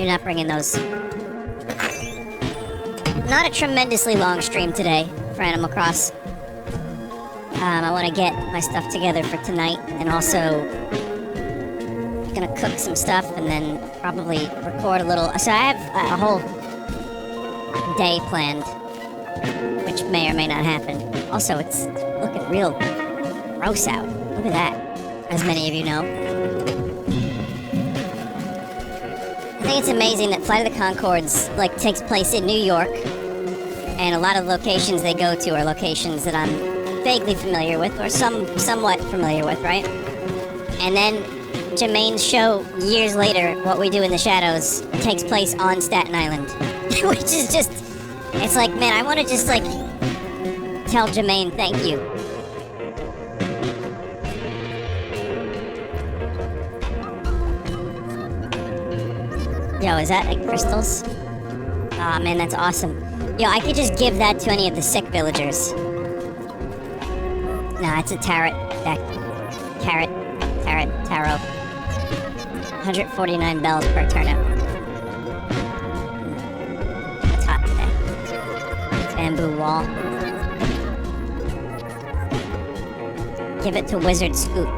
You're not bringing those. Not a tremendously long stream today for Animal Cross. I want to get my stuff together for tonight, and also gonna cook some stuff, and then probably record a little. So I have a whole day planned, which may or may not happen. Also, it's looking real gross out. Look at that, as many of you know. I think it's amazing that Flight of the Conchords takes place in New York, and a lot of locations they go to are locations that I'm vaguely familiar with, or somewhat familiar with, right? And then Jermaine's show, years later, What We Do in the Shadows, takes place on Staten Island. Which is just, it's like, man, I want to just, tell Jermaine thank you. Yo, is that, crystals? Aw, man, that's awesome. Yo, I could just give that to any of the sick villagers. Nah, it's a tarot deck. Tarot. 149 bells per turnip. It's hot today. Bamboo wall. Give it to Wizard Scoop.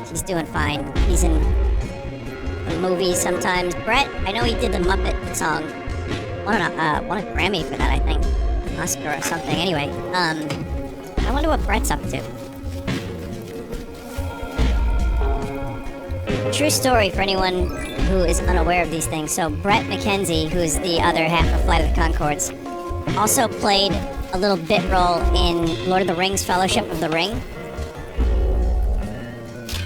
He's doing fine. He's in the movies sometimes. Brett, I know he did the Muppet song. Won a Grammy for that, I think. Oscar or something. Anyway, I wonder what Brett's up to. True story for anyone who is unaware of these things. So Brett McKenzie, who's the other half of Flight of the Conchords, also played a little bit role in Lord of the Rings Fellowship of the Ring.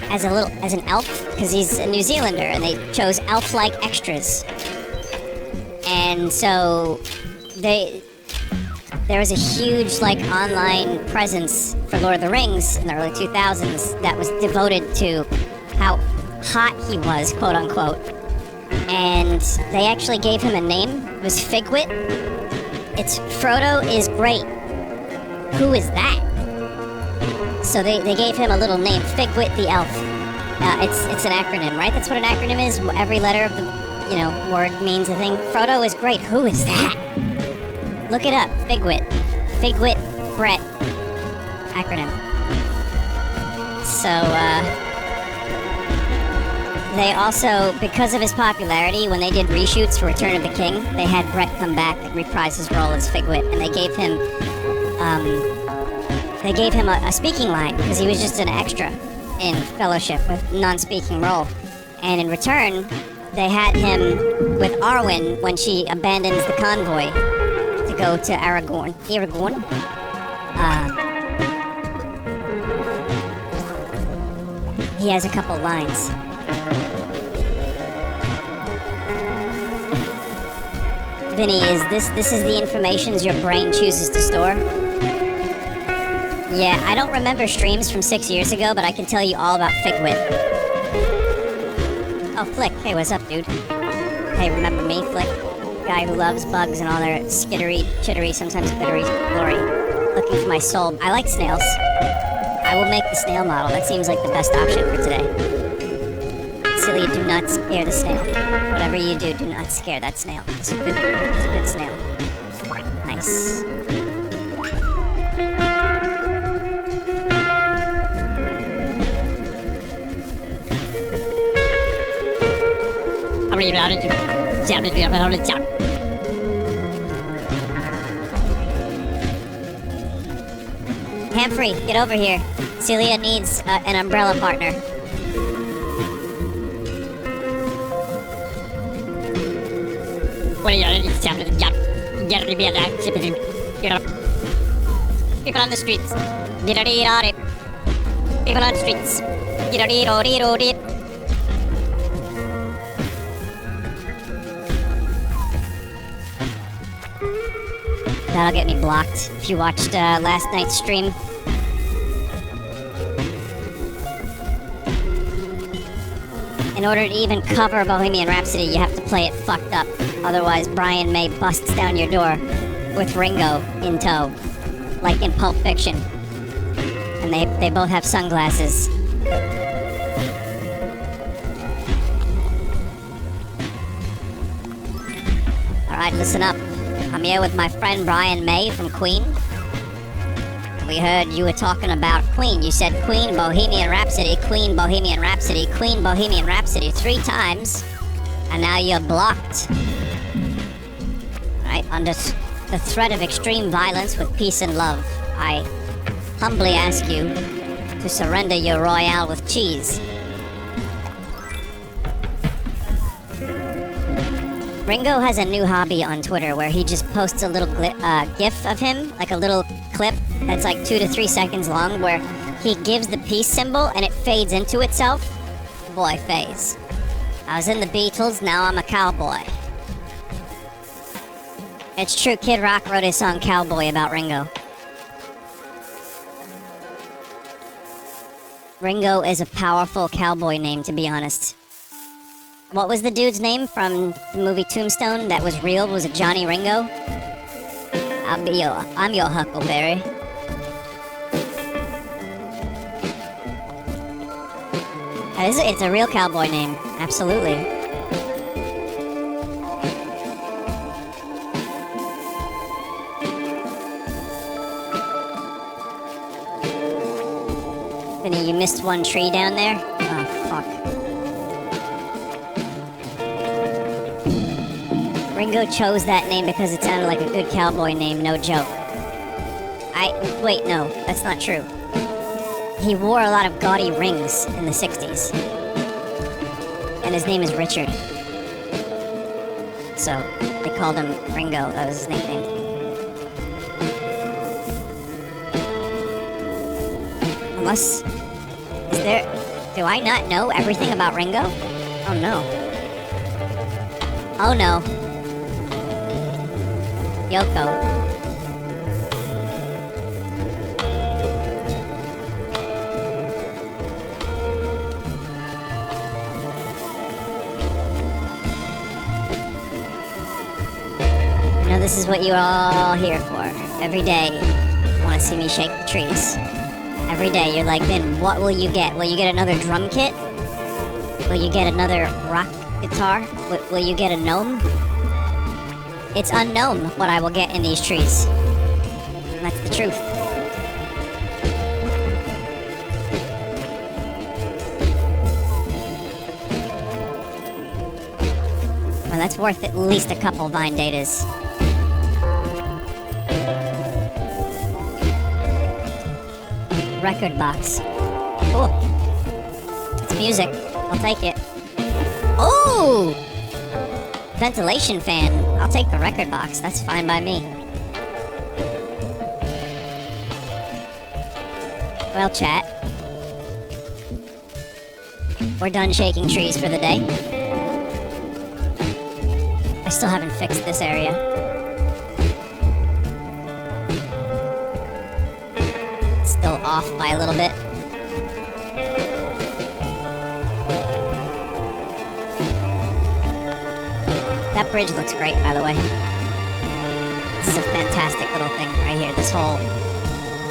As an elf, because he's a New Zealander, and they chose elf-like extras. And so there was a huge online presence for Lord of the Rings in the early 2000s that was devoted to how hot he was, quote unquote. And they actually gave him a name. It was Figwit. It's Frodo is great. Who is that? So they gave him a little name, Figwit the Elf. It's an acronym, right? That's what an acronym is. Every letter of the word means a thing. Frodo is great. Who is that? Look it up. Figwit. Figwit Brett. Acronym. So, they also, because of his popularity, when they did reshoots for Return of the King, they had Brett come back and reprise his role as Figwit, and they gave him a speaking line, because he was just an extra in Fellowship with non-speaking role. And in return, they had him with Arwen when she abandons the convoy to go to Aragorn. He has a couple lines. Vinny, this is the information your brain chooses to store? Yeah, I don't remember streams from 6 years ago, but I can tell you all about Figwit. Oh, Flick. Hey, what's up, dude? Hey, remember me, Flick? Guy who loves bugs and all their skittery, chittery, sometimes bittery glory. Looking for my soul. I like snails. I will make the snail model. That seems like the best option for today. Silly, do not scare the snail. Whatever you do not scare that snail. It's a good snail. Nice. Hamfrey, get over here. Celia needs an umbrella partner. People on the streets. People on the streets. That'll get me blocked if you watched last night's stream. In order to even cover Bohemian Rhapsody, you have to play it fucked up. Otherwise, Brian May busts down your door with Ringo in tow, like in Pulp Fiction. And they both have sunglasses. Alright, listen up. I'm here with my friend Brian May from Queen. We heard you were talking about Queen. You said Queen, Bohemian Rhapsody, Queen, Bohemian Rhapsody, Queen, Bohemian Rhapsody 3 times. And now you're blocked. Alright, under the threat of extreme violence with peace and love, I humbly ask you to surrender your Royale with cheese. Ringo has a new hobby on Twitter where he just posts a little GIF of him, like a little clip that's like 2 to 3 seconds long, where he gives the peace symbol and it fades into itself. Boy, phase. I was in the Beatles, now I'm a cowboy. It's true, Kid Rock wrote his song Cowboy about Ringo. Ringo is a powerful cowboy name, to be honest. What was the dude's name from the movie Tombstone that was real? Was it Johnny Ringo? I'm your Huckleberry. It's a real cowboy name, absolutely. Vinny, you missed one tree down there? Oh, fuck. Ringo chose that name because it sounded like a good cowboy name, no joke. Wait, no, that's not true. He wore a lot of gaudy rings in the 60s. And his name is Richard. So, they called him Ringo, that was his nickname. Do I not know everything about Ringo? Oh no. Oh no. Yoko. You know, this is what you're all here for. Every day, you want to see me shake the trees. Every day, you're like, then what will you get? Will you get another drum kit? Will you get another rock guitar? Will you get a gnome? It's unknown what I will get in these trees. And that's the truth. Well, that's worth at least a couple Vine datas. Record box. Cool. It's music. I'll take it. Oh! Ventilation fan. I'll take the record box. That's fine by me. Well, chat. We're done shaking trees for the day. I still haven't fixed this area. It's still off by a little bit. That bridge looks great, by the way. This is a fantastic little thing right here, this whole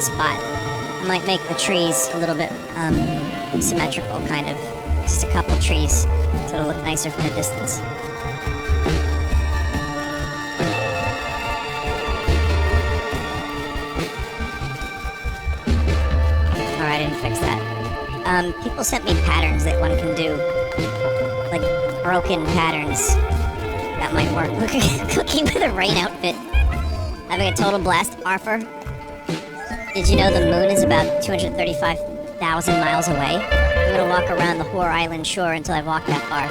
spot. I might make the trees a little bit symmetrical, kind of. Just a couple trees, so it'll look nicer from a distance. Alright, I didn't fix that. People sent me patterns that one can do. Like, broken patterns. That might work. Look at Cookie with a rain outfit. Having a total blast, Arthur. Did you know the moon is about 235,000 miles away? I'm gonna walk around the Whore Island shore until I've walked that far.